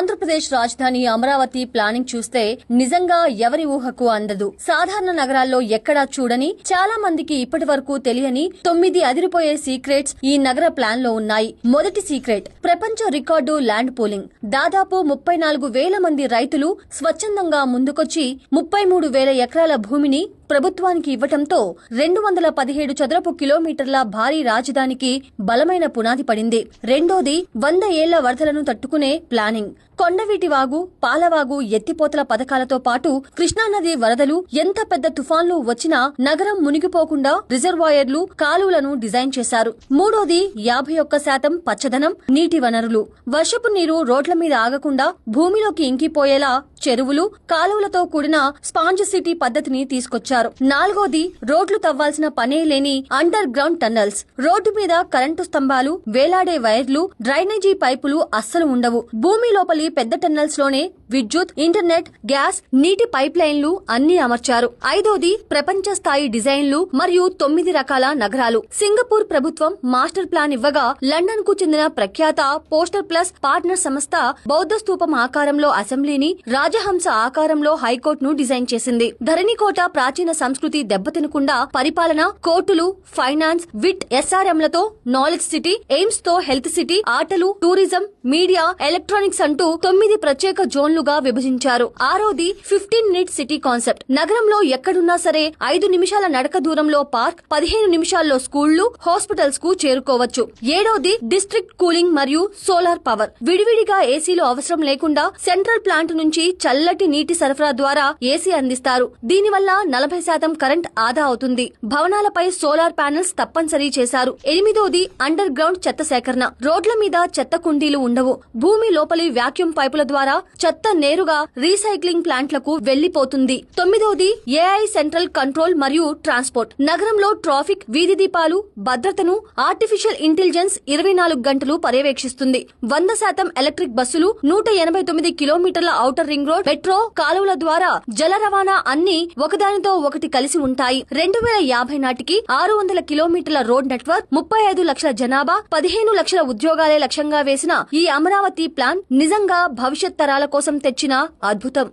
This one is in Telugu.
ఆంధ్రప్రదేశ్ రాజధాని అమరావతి ప్లానింగ్ చూస్తే నిజంగా ఎవరి ఊహకు అందదు. సాధారణ నగరాల్లో ఎక్కడా చూడని, చాలా మందికి ఇప్పటి వరకు తెలియని 9 అదిరిపోయే సీక్రెట్స్ ఈ నగర ప్లాన్ లో ఉన్నాయి. మొదటి సీక్రెట్, ప్రపంచ రికార్డు ల్యాండ్ పూలింగ్. దాదాపు 34,000 మంది రైతులు స్వచ్ఛందంగా ముందుకొచ్చి 33,000 ఎకరాల భూమిని ప్రభుత్వానికి ఇవ్వటంతో 217 చదరపు కిలోమీటర్ల భారీ రాజధానికి బలమైన పునాది పడింది. రెండోది, 100 ఏళ్ల వరదలను తట్టుకునే ప్లానింగ్. కొండవీటి వాగు, పాలవాగు ఎత్తిపోతల పథకాలతో పాటు కృష్ణానది వరదలు, ఎంత పెద్ద తుఫాన్లు వచ్చినా నగరం మునిగిపోకుండా రిజర్వాయర్లు, కాలువలను డిజైన్ చేశారు. మూడోది, 51% పచ్చదనం, నీటి వనరులు. వర్షపు నీరు రోడ్ల మీద ఆగకుండా భూమిలోకి ఇంకిపోయేలా చెరువులు, కాలువలతో కూడిన స్పాంజ్ సిటీ పద్ధతిని తీసుకొచ్చారు. నాలుగోది, రోడ్లు తవ్వాల్సిన పనే లేని అండర్ గ్రౌండ్ టన్నల్స్. రోడ్డు మీద కరెంటు స్తంభాలు, వేలాడే వైర్లు, డ్రైనేజీ పైపులు అస్సలు ఉండవు. భూమి లోపలి పెద్ద టన్నల్స్ లోనే విద్యుత్, ఇంటర్నెట్, గ్యాస్, నీటి పైప్ లైన్లు అన్ని అమర్చారు. ఐదోది, ప్రపంచ స్థాయి డిజైన్లు మరియు 9 రకాల నగరాలు. సింగపూర్ ప్రభుత్వం మాస్టర్ ప్లాన్ ఇవ్వగా, లండన్ కు చెందిన ప్రఖ్యాత పోస్టర్ ప్లస్ పార్ట్నర్ సంస్థ బౌద్ధ స్తూపం ఆకారంలో అసెంబ్లీని, రాజహంస ఆకారంలో హైకోర్టును డిజైన్ చేసింది. ధరణికోట ప్రాచీన సంస్కృతి దెబ్బతినకుండా పరిపాలన, కోర్టులు, ఫైనాన్స్, విట్, ఎస్ఆర్ఎంలతో నాలెడ్జ్ సిటీ, ఎయిమ్స్ తో హెల్త్ సిటీ, ఆటలు, టూరిజం, మీడియా, ఎలక్ట్రానిక్స్ అంటూ 9 ప్రత్యేక జోన్లుగా విభజించారు. ఆరోది, 15 మినిట్ సిటీ కాన్సెప్ట్. నగరంలో ఎక్కడున్నా సరే 5 నిమిషాల నడక దూరంలో పార్క్, 15 నిమిషాల్లో స్కూళ్లు, హాస్పిటల్స్ కు చేరుకోవచ్చు. ఏడోది, డిస్ట్రిక్ట్ కూలింగ్ మరియు సోలార్ పవర్. విడివిడిగా ఏసీలు అవసరం లేకుండా సెంట్రల్ ప్లాంట్ నుంచి చల్లటి నీటి సరఫరా ద్వారా ఏసీ అందిస్తారు. దీనివల్ల 40% కరెంట్ ఆదా అవుతుంది. భవనాలపై సోలార్ ప్యానెల్స్ తప్పనిసరి చేశారు. ఎనిమిదోది, అండర్ గ్రౌండ్ చెత్త సేకరణ. రోడ్ల మీద చెత్త కుండీలు ఉండవు. భూమి లోపలి వాక్యూమ్ పైపుల ద్వారా చెత్త నేరుగా రీసైక్లింగ్ ప్లాంట్లకు వెళ్లిపోతుంది. తొమ్మిదోది, ఏఐ సెంట్రల్ కంట్రోల్ మరియు ట్రాన్స్పోర్ట్. నగరంలో ట్రాఫిక్, వీధి దీపాలు, భద్రతను ఆర్టిఫిషియల్ ఇంటెలిజెన్స్ 24 గంటలు పర్యవేక్షిస్తుంది. 100% ఎలక్ట్రిక్ బస్సులు, 189 కిలోమీటర్ల ఔటర్ రింగ్ రోడ్, మెట్రో, కాలువల ద్వారా జల రవాణా అన్ని ఒకదానితో ఒకటి కలిసి ఉంటాయి. 2050 నాటికి 600 కిలోమీటర్ల రోడ్ నెట్వర్క్, 35 లక్షల జనాభా, 15 లక్షల ఉద్యోగాలే లక్ష్యంగా వేసిన ఈ అమరావతి ప్లాన్ నిజంగా భవిష్యత్ తరాల కోసం తెచ్చిన అద్భుతం.